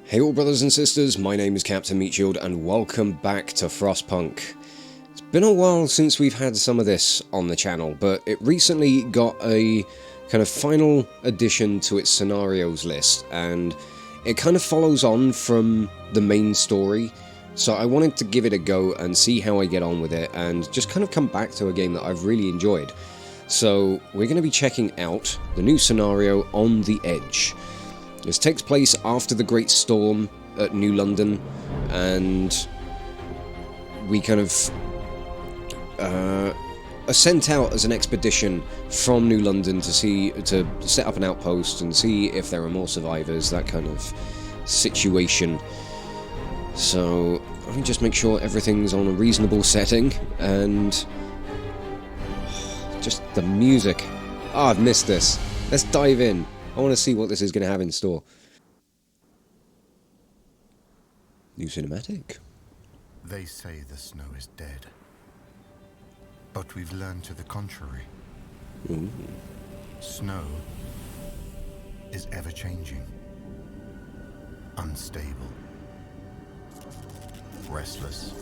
Hey all brothers and sisters, my name is Captain Meatshield and welcome back to Frostpunk. It's been a while since we've had some of this on the channel, but it recently got a kind of final addition to its scenarios list, and it kind of follows on from the main story, so I wanted to give it a go and see how I get on with it, and just kind of come back to a game that I've really enjoyed. So we're going to be checking out the new scenario, On the Edge. This takes place after the Great Storm at New London, and we kind of are sent out as an expedition from New London to set up an outpost and see if there are more survivors, that kind of situation. So let me just make sure everything's on a reasonable setting, and just the music. Ah, I've missed this. Let's dive in. I want to see what this is going to have in store. New cinematic. They say the snow is dead, but we've learned to the contrary. Ooh. Snow is ever-changing, unstable, restless.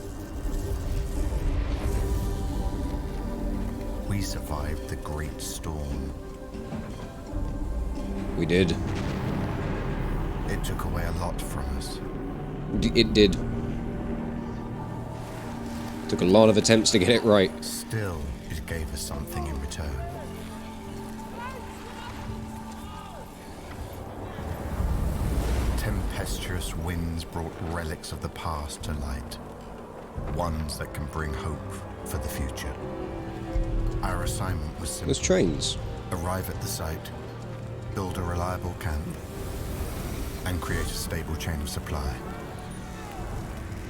We survived the Great Storm. We did. It took away a lot from us. It did. Took a lot of attempts to get it right. Still, it gave us something in return. Tempestuous winds brought relics of the past to light. Ones that can bring hope for the future. Our assignment was simple. There's trains. Arrive at the site, build a reliable camp, and create a stable chain of supply.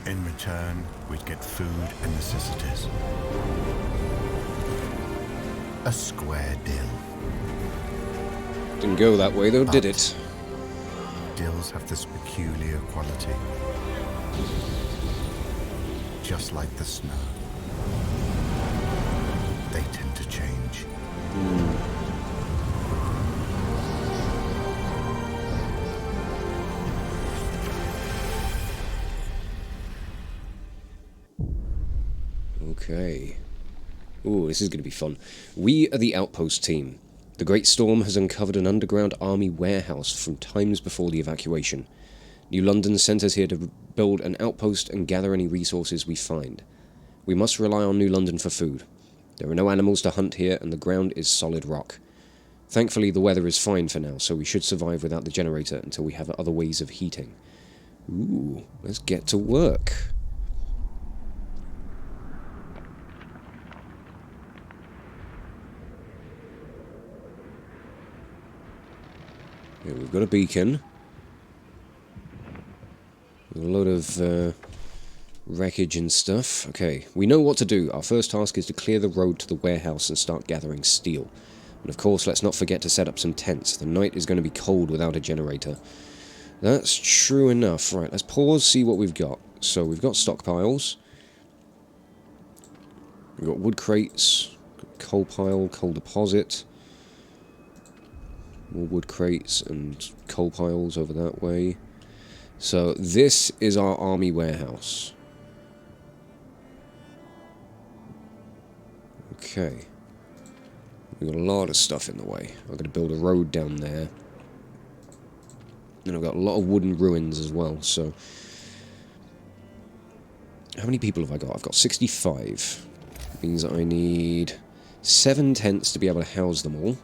In return, we'd get food and necessities. A square deal. Didn't go that way though, did it? Deals have this peculiar quality. Just like the snow. They tend to change. Okay. Ooh, this is going to be fun. We are the outpost team. The Great Storm has uncovered an underground army warehouse from times before the evacuation. New London sent us here to build an outpost and gather any resources we find. We must rely on New London for food. There are no animals to hunt here, and the ground is solid rock. Thankfully, the weather is fine for now, so we should survive without the generator until we have other ways of heating. Ooh, let's get to work. Yeah, we've got a beacon. A load of wreckage and stuff. Okay, we know what to do. Our first task is to clear the road to the warehouse and start gathering steel. And of course, let's not forget to set up some tents. The night is going to be cold without a generator. That's true enough. Right, let's pause, see what we've got. So we've got stockpiles. We've got wood crates, coal pile, coal deposit. More wood crates and coal piles over that way. So this is our army warehouse. Okay. We've got a lot of stuff in the way. I've got to build a road down there. And I've got a lot of wooden ruins as well, so... How many people have I got? I've got 65. That means that I need 7 tents to be able to house them all.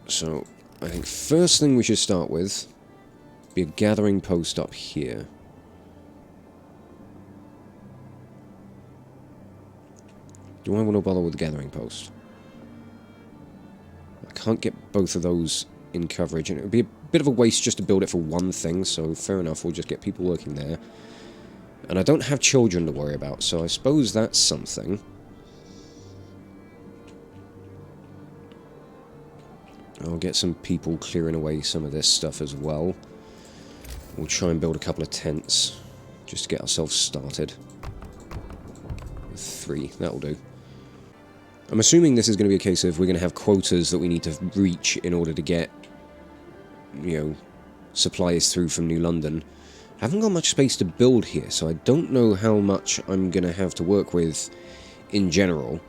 So, I think first thing we should start with be a gathering post up here. Do I want to bother with the gathering post? I can't get both of those in coverage, and it would be a bit of a waste just to build it for one thing, so fair enough, we'll just get people working there. And I don't have children to worry about, so I suppose that's something. I'll get some people clearing away some of this stuff as well. We'll try and build a couple of tents, just to get ourselves started. 3, that'll do. I'm assuming this is going to be a case of we're going to have quotas that we need to reach in order to get, you know, supplies through from New London. I haven't got much space to build here, so I don't know how much I'm going to have to work with in general.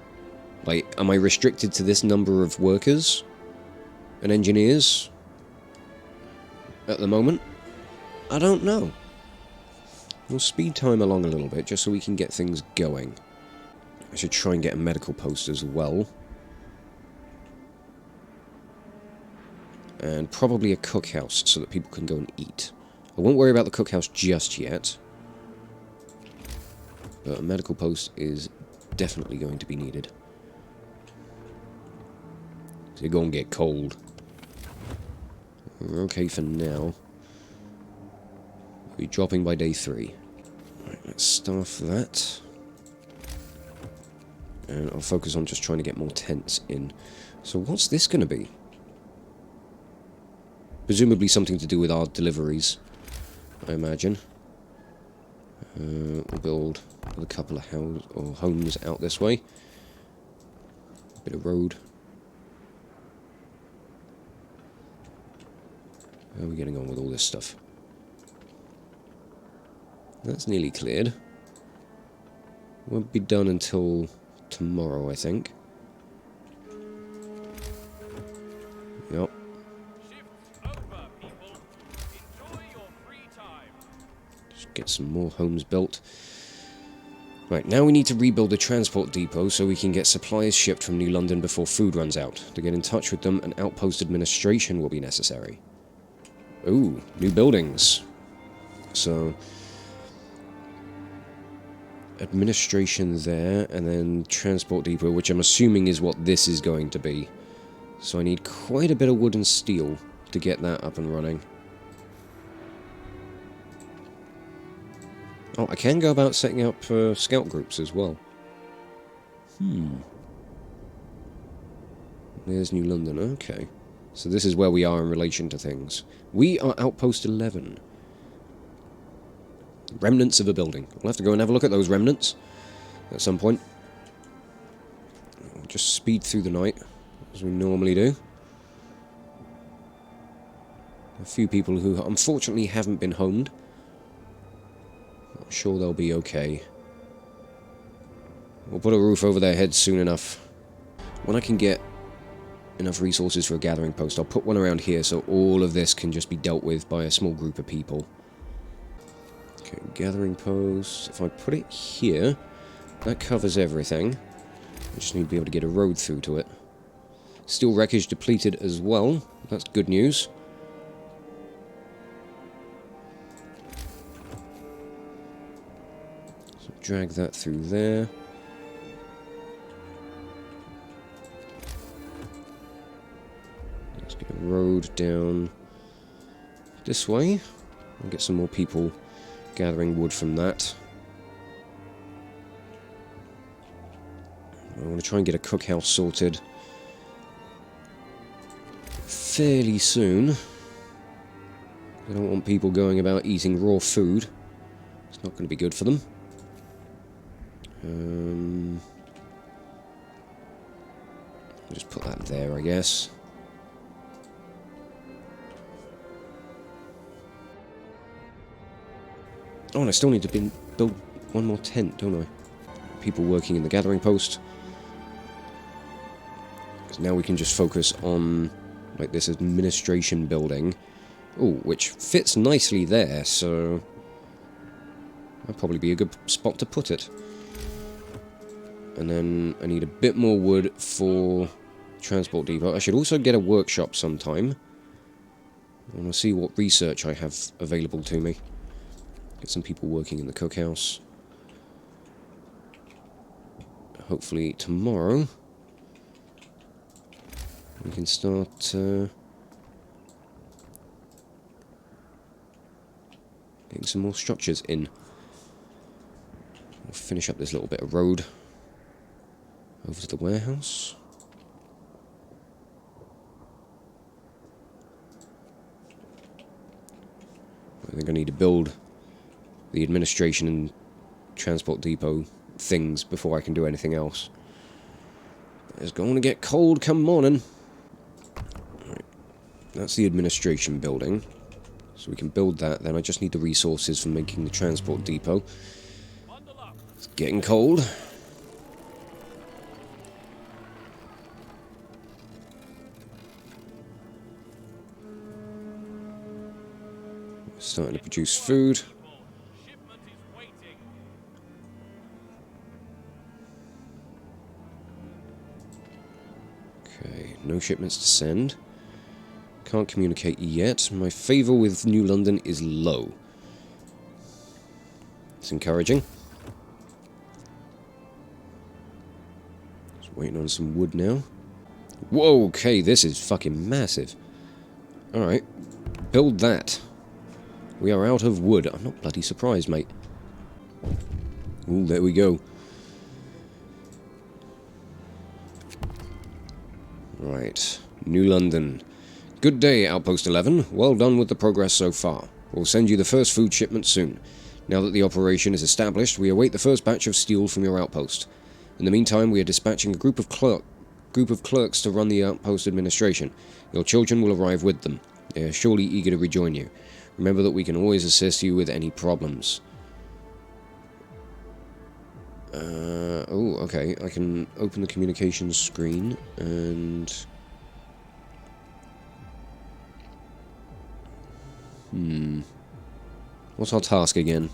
Like, am I restricted to this number of workers and engineers at the moment? I don't know. We'll speed time along a little bit just so we can get things going. I should try and get a medical post as well. And probably a cookhouse so that people can go and eat. I won't worry about the cookhouse just yet. But a medical post is definitely going to be needed. So you're going to get cold. We're okay for now. We'll be dropping by day 3. Right, let's staff that. And I'll focus on just trying to get more tents in. So what's this going to be? Presumably something to do with our deliveries, I imagine. We'll build a couple of homes out this way. A bit of road. How are we getting on with all this stuff? That's nearly cleared. Won't be done until tomorrow, I think. Yep. Just get some more homes built. Right, now we need to rebuild the transport depot so we can get supplies shipped from New London before food runs out. To get in touch with them, an outpost administration will be necessary. Ooh, new buildings. So, administration there, and then transport depot, which I'm assuming is what this is going to be. So I need quite a bit of wood and steel to get that up and running. Oh, I can go about setting up scout groups as well. There's New London, okay. So this is where we are in relation to things. We are Outpost 11. Remnants of a building. We'll have to go and have a look at those remnants at some point. We'll just speed through the night, as we normally do. A few people who unfortunately haven't been homed. I'm sure they'll be okay. We'll put a roof over their heads soon enough. When I can get enough resources for a gathering post, I'll put one around here so all of this can just be dealt with by a small group of people. Okay, gathering post. If I put it here, that covers everything. I just need to be able to get a road through to it. Steel wreckage depleted as well. That's good news. So drag that through there. Let's get a road down this way. And get some more people gathering wood from that. I want to try and get a cookhouse sorted fairly soon. I don't want people going about eating raw food. It's not going to be good for them. I'll just put that there, I guess. Oh, and I still need to build one more tent, don't I? People working in the gathering post. So now we can just focus on, like, this administration building. Ooh, which fits nicely there, so that'd probably be a good spot to put it. And then I need a bit more wood for transport depot. I should also get a workshop sometime. I want to see what research I have available to me. Get some people working in the cookhouse. Hopefully tomorrow we can start getting some more structures in. We'll finish up this little bit of road over to the warehouse. I think I need to build the administration and transport depot things before I can do anything else. It's going to get cold come morning. Right. That's the administration building. So we can build that. Then I just need the resources for making the transport depot. It's getting cold. Starting to produce food. Okay, no shipments to send. Can't communicate yet. My favour with New London is low. It's encouraging. Just waiting on some wood now. Whoa, okay, this is fucking massive. Alright, build that. We are out of wood. I'm not bloody surprised, mate. Ooh, there we go. Right, New London. Good day, Outpost 11. Well done with the progress so far. We'll send you the first food shipment soon. Now that the operation is established, we await the first batch of steel from your outpost. In the meantime, we are dispatching a group of clerks to run the outpost administration. Your children will arrive with them. They are surely eager to rejoin you. Remember that we can always assist you with any problems. Oh, okay. I can open the communications screen and... What's our task again?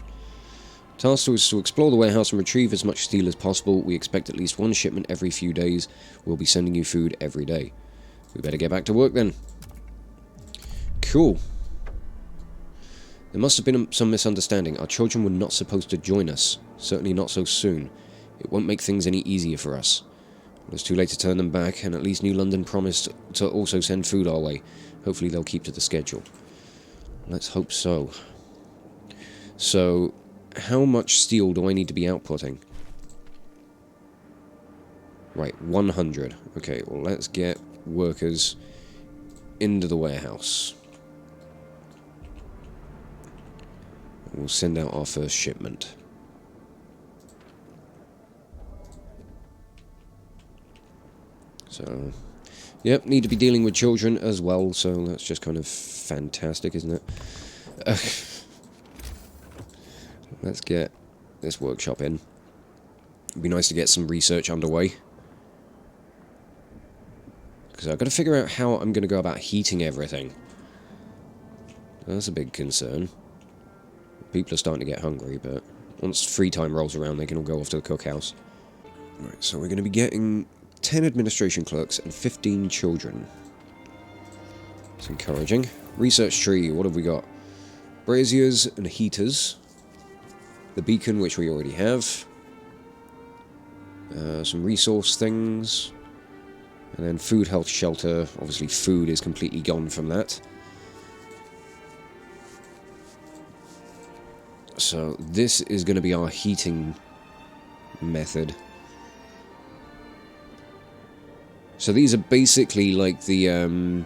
Task is to explore the warehouse and retrieve as much steel as possible. We expect at least one shipment every few days. We'll be sending you food every day. We better get back to work then. Cool. There must have been some misunderstanding. Our children were not supposed to join us. Certainly not so soon. It won't make things any easier for us. It was too late to turn them back, and at least New London promised to also send food our way. Hopefully they'll keep to the schedule. Let's hope so. So, how much steel do I need to be outputting? Right, 100. Okay, well let's get workers into the warehouse. We'll send out our first shipment. So, yep, need to be dealing with children as well, so that's just kind of fantastic, isn't it? Let's get this workshop in. It'd be nice to get some research underway. Because I've got to figure out how I'm going to go about heating everything. That's a big concern. People are starting to get hungry, but once free time rolls around, they can all go off to the cookhouse. Right, so we're going to be getting 10 administration clerks and 15 children. It's encouraging. Research tree, what have we got? Braziers and heaters. The beacon, which we already have. Some resource things. And then food, health, shelter. Obviously food is completely gone from that. So this is going to be our heating method. So these are basically like the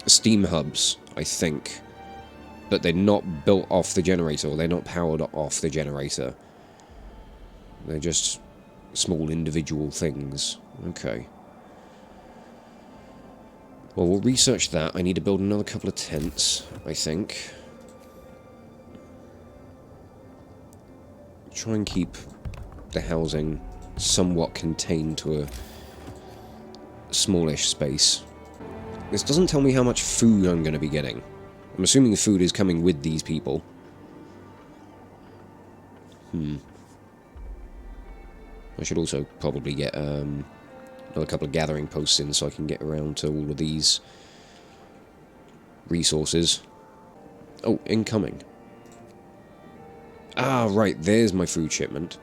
steam hubs, I think. But they're not built off the generator, or they're not powered off the generator. They're just small individual things. Okay. Well, we'll research that. I need to build another couple of tents, I think. Try and keep the housing somewhat contained to a smallish space. This doesn't tell me how much food I'm going to be getting. I'm assuming the food is coming with these people. I should also probably get another couple of gathering posts in so I can get around to all of these resources. Oh, incoming. Ah, right, there's my food shipment.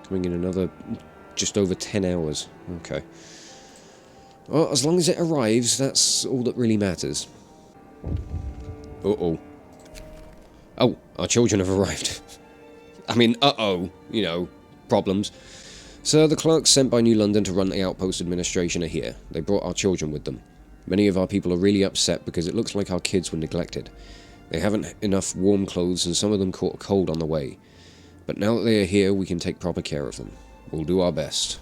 Coming in another just over 10 hours. Okay. Well, as long as it arrives, that's all that really matters. Uh-oh. Oh, our children have arrived. I mean, uh-oh, you know, problems. So the clerks sent by New London to run the outpost administration are here. They brought our children with them. Many of our people are really upset because it looks like our kids were neglected. They haven't enough warm clothes and some of them caught a cold on the way. But now that they are here, we can take proper care of them. We'll do our best.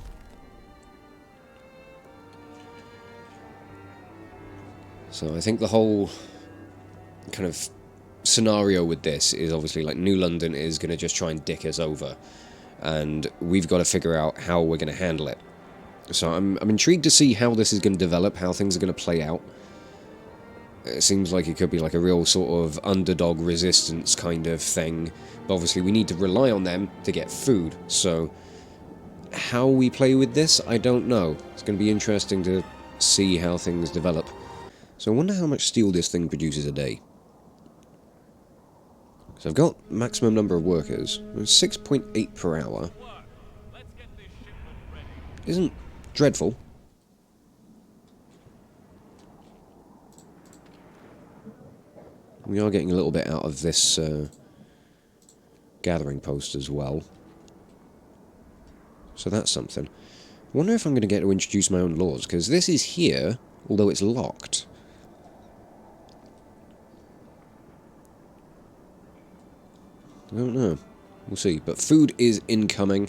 So I think the whole kind of scenario with this is obviously like New London is going to just try and dick us over, and we've got to figure out how we're going to handle it. So I'm intrigued to see how this is going to develop, how things are going to play out. It seems like it could be like a real sort of underdog resistance kind of thing, but obviously we need to rely on them to get food, so how we play with this, I don't know. It's going to be interesting to see how things develop. So I wonder how much steel this thing produces a day. So I've got maximum number of workers, 6.8 per hour. Isn't dreadful. We are getting a little bit out of this gathering post as well. So that's something. I wonder if I'm going to get to introduce my own laws, because this is here, although it's locked. I don't know. We'll see. But food is incoming.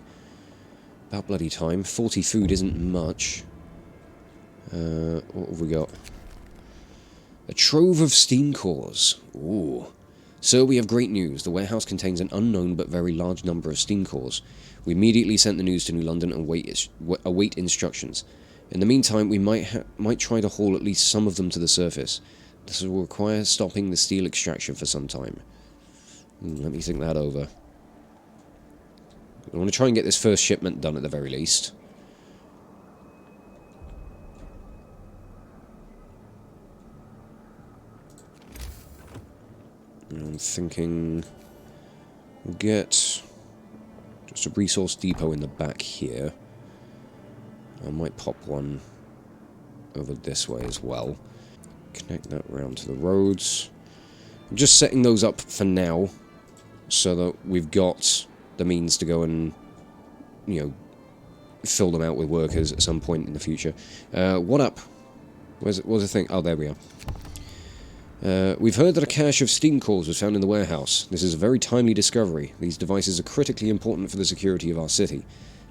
About bloody time. 40 food isn't much. What have we got? A trove of steam cores. Ooh. Sir, we have great news. The warehouse contains an unknown but very large number of steam cores. We immediately sent the news to New London and await instructions. In the meantime, we might try to haul at least some of them to the surface. This will require stopping the steel extraction for some time. Let me think that over. I want to try and get this first shipment done at the very least. I'm thinking we'll get just a resource depot in the back here. I might pop one over this way as well. Connect that round to the roads. I'm just setting those up for now, so that we've got the means to go and, you know, fill them out with workers at some point in the future. What up? Where's the thing? Oh, there we are. We've heard that a cache of steam cores was found in the warehouse. This is a very timely discovery. These devices are critically important for the security of our city.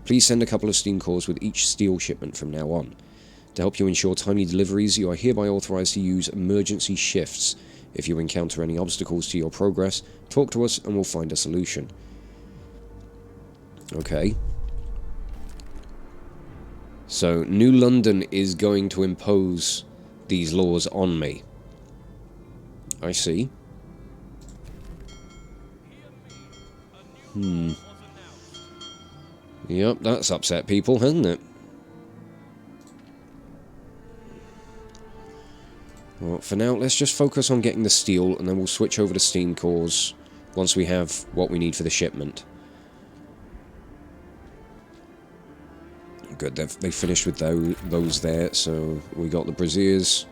Please send a couple of steam cores with each steel shipment from now on. To help you ensure timely deliveries, you are hereby authorized to use emergency shifts. If you encounter any obstacles to your progress, talk to us and we'll find a solution. Okay. So, New London is going to impose these laws on me. I see. Yep, that's upset people, hasn't it? Well, for now, let's just focus on getting the steel, and then we'll switch over to steam cores once we have what we need for the shipment. Good, they finished with those there, so we got the braziers.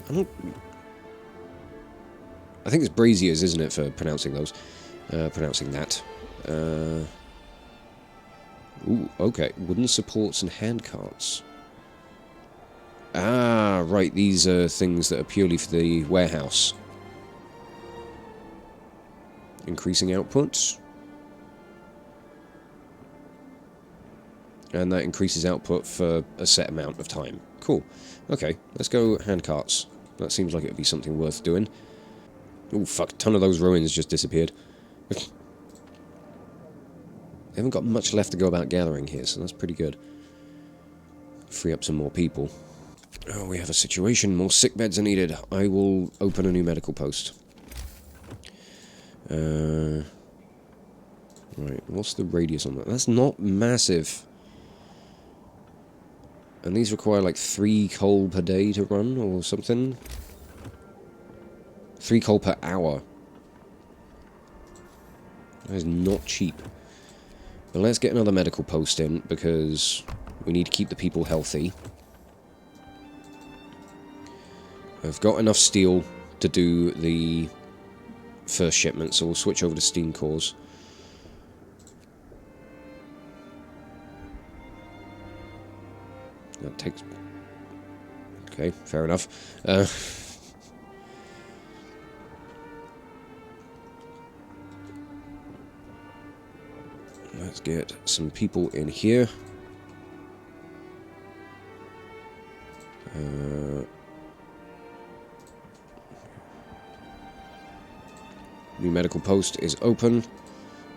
I think it's braziers, isn't it, for pronouncing those? Pronouncing that. Ooh, okay. Wooden supports and handcarts. Ah, right, these are things that are purely for the warehouse. Increasing output. And that increases output for a set amount of time. Cool. Okay, let's go handcarts. That seems like it would be something worth doing. Oh, fuck, a ton of those ruins just disappeared. They haven't got much left to go about gathering here, so that's pretty good. Free up some more people. Oh, we have a situation. More sick beds are needed. I will open a new medical post. Right, what's the radius on that? That's not massive. And these require like 3 coal per day to run, or something? 3 coal per hour. That is not cheap. But let's get another medical post in, because we need to keep the people healthy. I've got enough steel to do the first shipment, so we'll switch over to steam cores. That takes... Okay, fair enough. Let's get some people in here. New medical post is open.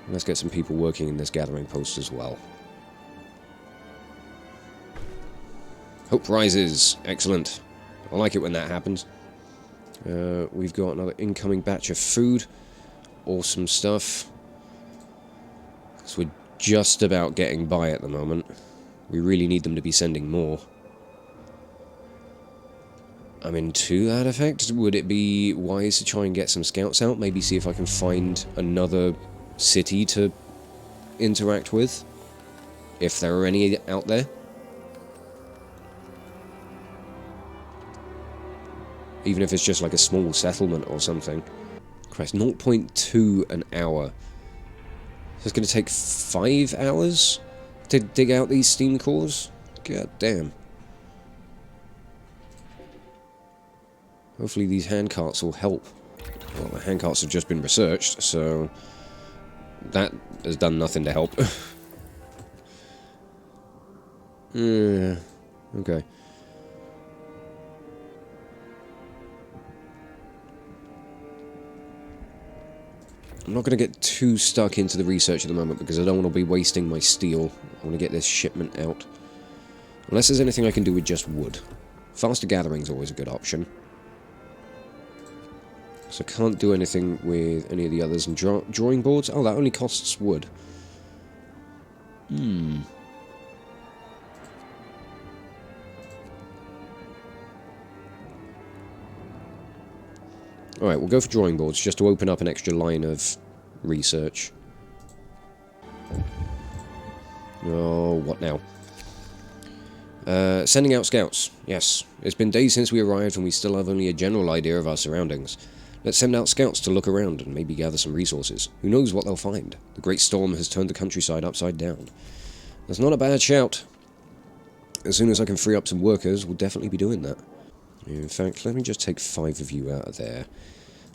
Let's get some people working in this gathering post as well. Hope rises. Excellent. I like it when that happens. We've got another incoming batch of food. Awesome stuff. So we're just about getting by at the moment. We really need them to be sending more. I mean, to that effect, would it be wise to try and get some scouts out? Maybe see if I can find another city to interact with? If there are any out there? Even if it's just like a small settlement or something. Christ, 0.2 an hour. So it's going to take 5 hours to dig out these steam cores? God damn. Hopefully these handcarts will help. Well, the handcarts have just been researched, so that has done nothing to help. Yeah, okay. I'm not going to get too stuck into the research at the moment because I don't want to be wasting my steel. I want to get this shipment out. Unless there's anything I can do with just wood. Faster gathering is always a good option. So I can't do anything with any of the others. And drawing boards? Oh, that only costs wood. Alright, we'll go for drawing boards, just to open up an extra line of research. Oh, what now? Sending out scouts. Yes. It's been days since we arrived and we still have only a general idea of our surroundings. Let's send out scouts to look around and maybe gather some resources. Who knows what they'll find? The great storm has turned the countryside upside down. That's not a bad shout. As soon as I can free up some workers, we'll definitely be doing that. In fact, let me just take 5 of you out of there.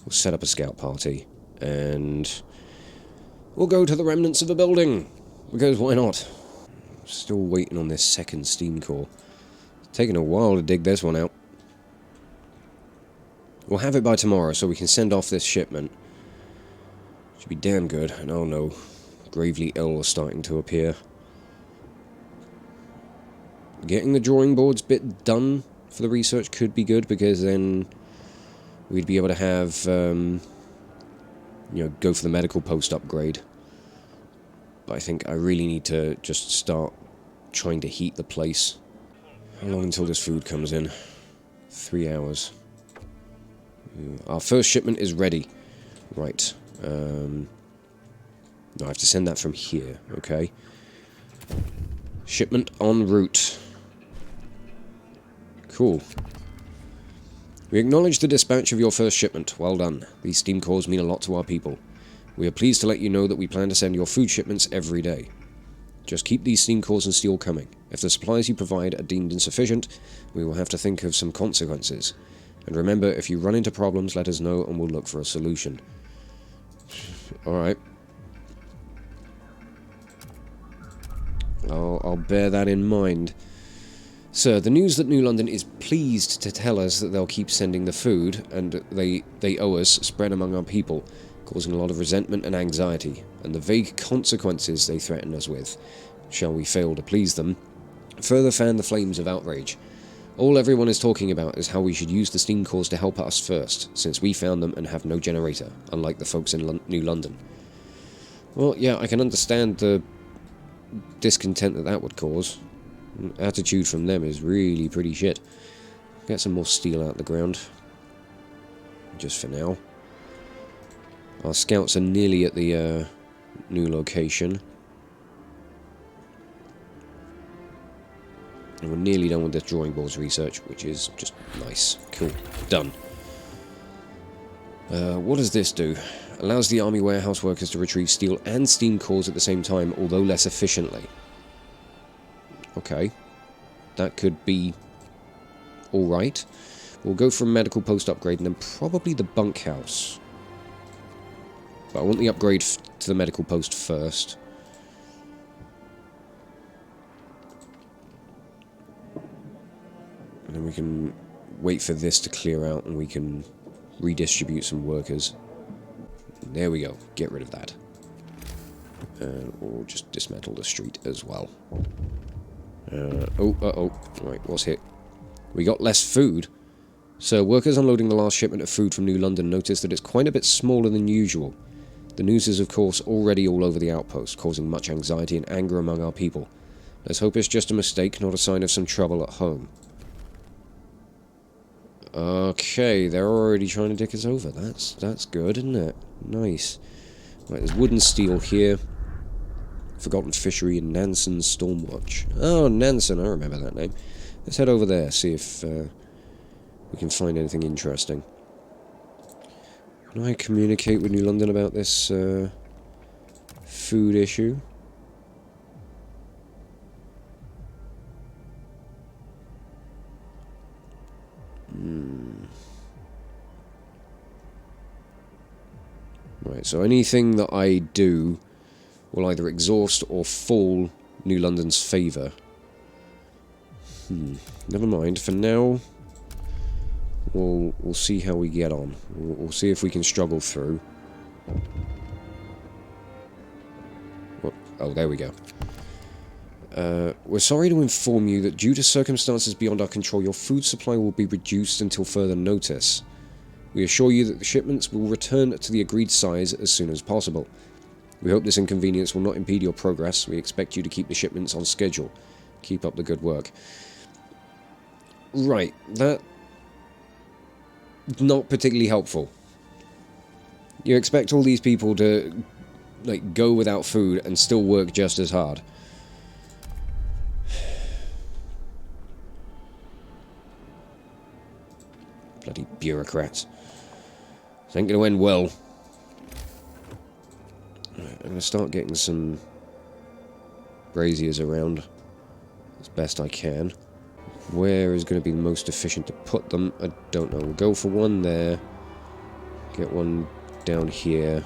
We'll set up a scout party. And we'll go to the remnants of the building. Because why not? Still waiting on this second steam core. It's taking a while to dig this one out. We'll have it by tomorrow so we can send off this shipment. Should be damn good. And oh no, gravely ill is starting to appear. Getting the drawing boards bit done for the research could be good because then we'd be able to have, you know, go for the medical post upgrade. But I think I really need to just start trying to heat the place. How long until this food comes in? 3 hours. Our first shipment is ready. Right. No, I have to send that from here. Okay. Shipment en route. Cool. We acknowledge the dispatch of your first shipment. Well done. These steam cores mean a lot to our people. We are pleased to let you know that we plan to send your food shipments every day. Just keep these steam cores and steel coming. If the supplies you provide are deemed insufficient, we will have to think of some consequences. And remember, if you run into problems, let us know and we'll look for a solution. Alright. I'll bear that in mind. Sir, the news that New London is pleased to tell us that they'll keep sending the food, and they owe us, spread among our people, causing a lot of resentment and anxiety, and the vague consequences they threaten us with, shall we fail to please them, further fan the flames of outrage. All everyone is talking about is how we should use the steam cores to help us first, since we found them and have no generator, unlike the folks in New London. Well, yeah, I can understand the discontent that would cause. Attitude from them is really pretty shit. Get some more steel out the ground. Just for now. Our scouts are nearly at the new location. And we're nearly done with this drawing boards research, which is just nice. Cool. Done. What does this do? Allows the army warehouse workers to retrieve steel and steam cores at the same time, although less efficiently. Okay. That could be alright. We'll go for a medical post upgrade and then probably the bunkhouse. But I want the upgrade to the medical post first. And then we can wait for this to clear out and we can redistribute some workers. There we go. Get rid of that. And we'll just dismantle the street as well. Oh. Right, what's hit? We got less food. So, workers unloading the last shipment of food from New London noticed that it's quite a bit smaller than usual. The news is, of course, already all over the outpost, causing much anxiety and anger among our people. Let's hope it's just a mistake, not a sign of some trouble at home. Okay, they're already trying to dick us over. That's good, isn't it? Nice. Right, there's wood and steel here. Forgotten Fishery and Nansen's Stormwatch. Oh, Nansen, I remember that name. Let's head over there, see if we can find anything interesting. Can I communicate with New London about this food issue? Right, so anything that I do will either exhaust or fall New London's favour. Never mind. For now, we'll see how we get on. We'll see if we can struggle through. Oh, there we go. We're sorry to inform you that due to circumstances beyond our control, your food supply will be reduced until further notice. We assure you that the shipments will return to the agreed size as soon as possible. We hope this inconvenience will not impede your progress. We expect you to keep the shipments on schedule. Keep up the good work. Right, that... not particularly helpful. You expect all these people to, like, go without food and still work just as hard. Bloody bureaucrats. This ain't going to end well. Right, I'm going to start getting some braziers around as best I can. Where is going to be the most efficient to put them? I don't know. We'll go for one there. Get one down here.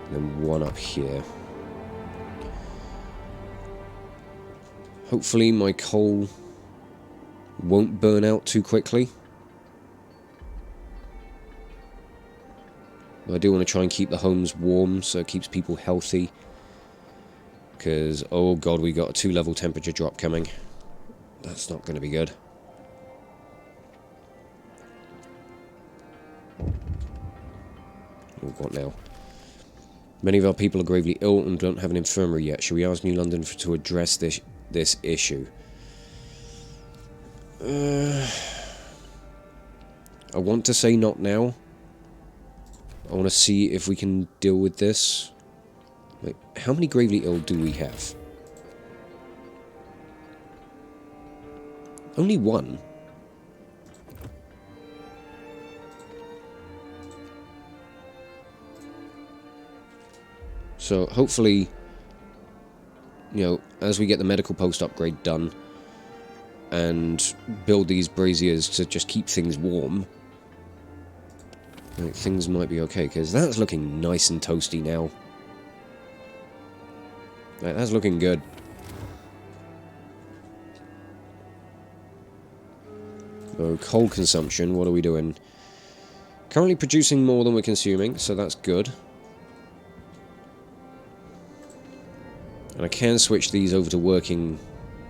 And then one up here. Hopefully my coal won't burn out too quickly. I do want to try and keep the homes warm so it keeps people healthy. Because, oh god, we got a 2-level temperature drop coming. That's not going to be good. Oh, what now? Many of our people are gravely ill and don't have an infirmary yet. Shall we ask New London to address this issue? I want to say not now. I want to see if we can deal with this. Wait, how many gravely ill do we have? Only one. So hopefully, you know, as we get the medical post upgrade done and build these braziers to just keep things warm, like, things might be okay, because that's looking nice and toasty now. Like, that's looking good. So, coal consumption, what are we doing? Currently producing more than we're consuming, so that's good. And I can switch these over to working,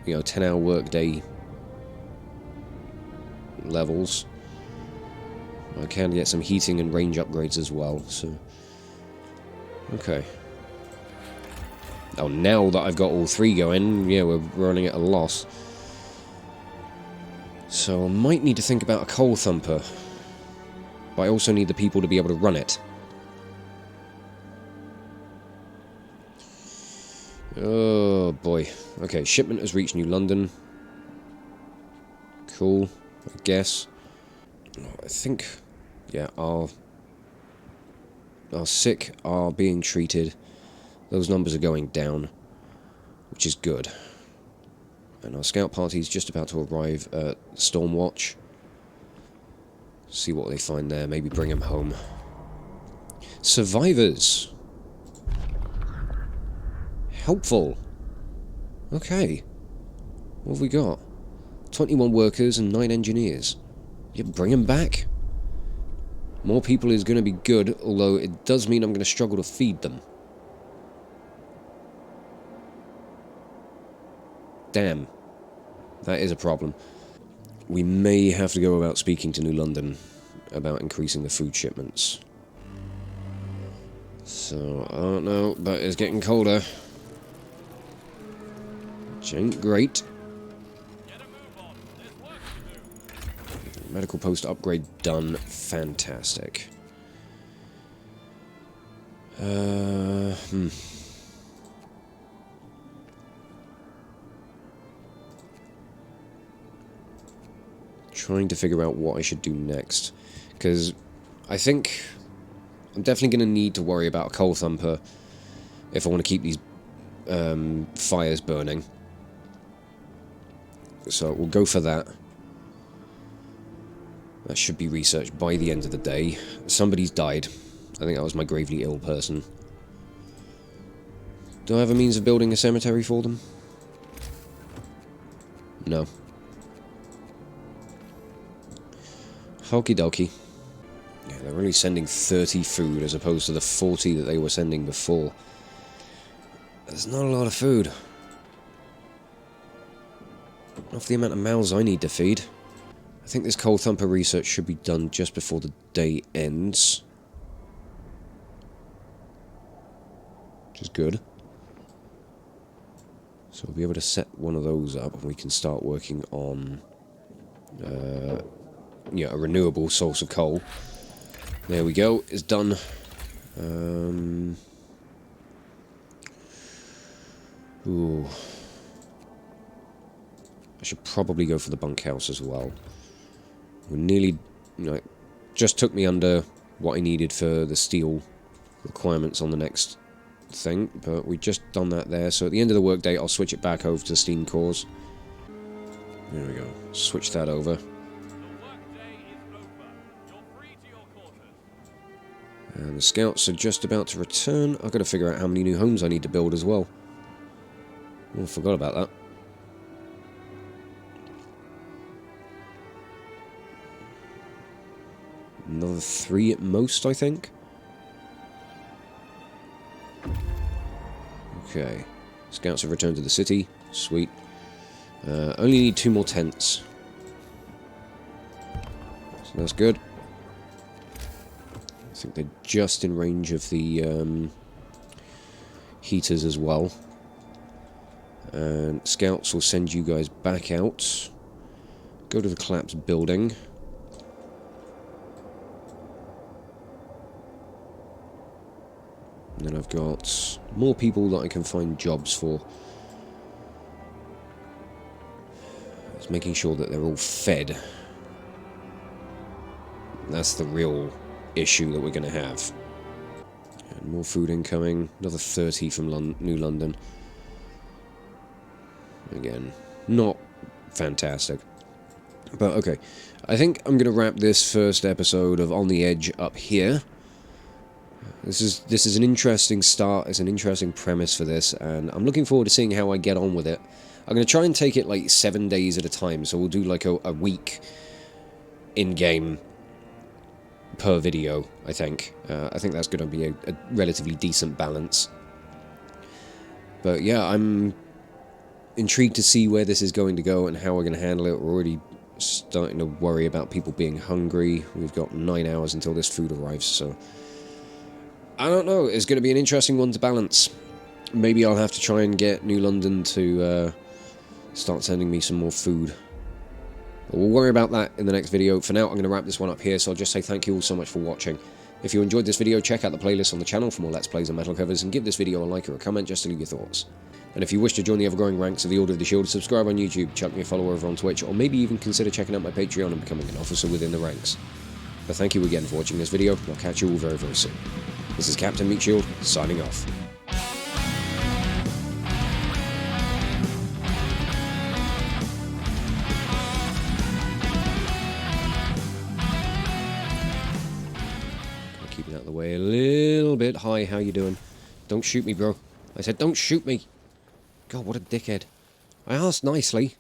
you know, 10-hour workday levels. I can get some heating and range upgrades as well, so... okay. Oh, now that I've got all three going, yeah, we're running at a loss. So I might need to think about a coal thumper. But I also need the people to be able to run it. Oh, boy. Okay, shipment has reached New London. Cool, I guess. I think, yeah, our sick are being treated. Those numbers are going down, which is good. And our scout party is just about to arrive at Stormwatch. See what they find there, maybe bring them home. Survivors! Helpful! Okay. What have we got? 21 workers and 9 engineers. You bring them back? More people is going to be good, although it does mean I'm going to struggle to feed them. Damn. That is a problem. We may have to go about speaking to New London about increasing the food shipments. So, I don't know, but it's getting colder. Which ain't great. Medical post upgrade done. Fantastic. Trying to figure out what I should do next. Because I think I'm definitely going to need to worry about a coal thumper if I want to keep these fires burning. So we'll go for that. That should be researched by the end of the day. Somebody's died. I think that was my gravely ill person. Do I have a means of building a cemetery for them? No. Okie dokie. Yeah, they're only sending 30 food as opposed to the 40 that they were sending before. There's not a lot of food. Not for the amount of mouths I need to feed. I think this coal thumper research should be done just before the day ends. Which is good. So we'll be able to set one of those up and we can start working on yeah, a renewable source of coal. There we go, it's done. Ooh. I should probably go for the bunkhouse as well. We're nearly, just took me under what I needed for the steel requirements on the next thing, but we just done that there. So at the end of the workday, I'll switch it back over to steam cores. There we go. Switch that over. And the scouts are just about to return. I've got to figure out how many new homes I need to build as well. Oh, I forgot about that. Another 3 at most, I think. Okay. Scouts have returned to the city. Sweet. Only need 2 more tents. So that's good. I think they're just in range of the heaters as well. And scouts will send you guys back out. Go to the collapsed building. And then I've got more people that I can find jobs for. It's making sure that they're all fed. That's the real issue that we're going to have. And more food incoming. Another 30 from New London. Again, not fantastic. But okay, I think I'm going to wrap this first episode of On the Edge up here. This is an interesting start. It's an interesting premise for this, and I'm looking forward to seeing how I get on with it. I'm going to try and take it like 7 days at a time, so we'll do like a week in-game per video, I think. I think that's going to be a relatively decent balance. But yeah, I'm intrigued to see where this is going to go and how we're going to handle it. We're already starting to worry about people being hungry. We've got 9 hours until this food arrives, so I don't know. It's going to be an interesting one to balance. Maybe I'll have to try and get New London to start sending me some more food. But we'll worry about that in the next video. For now, I'm going to wrap this one up here, so I'll just say thank you all so much for watching. If you enjoyed this video, check out the playlist on the channel for more Let's Plays and metal covers, and give this video a like or a comment just to leave your thoughts. And if you wish to join the ever-growing ranks of the Order of the Shield, subscribe on YouTube, chuck me a follow over on Twitch, or maybe even consider checking out my Patreon and becoming an officer within the ranks. But thank you again for watching this video, and I'll catch you all very, very soon. This is Captain Meatshield, signing off. Keep it out of the way a little bit. Hi, how you doing? Don't shoot me, bro. I said don't shoot me. God, what a dickhead. I asked nicely.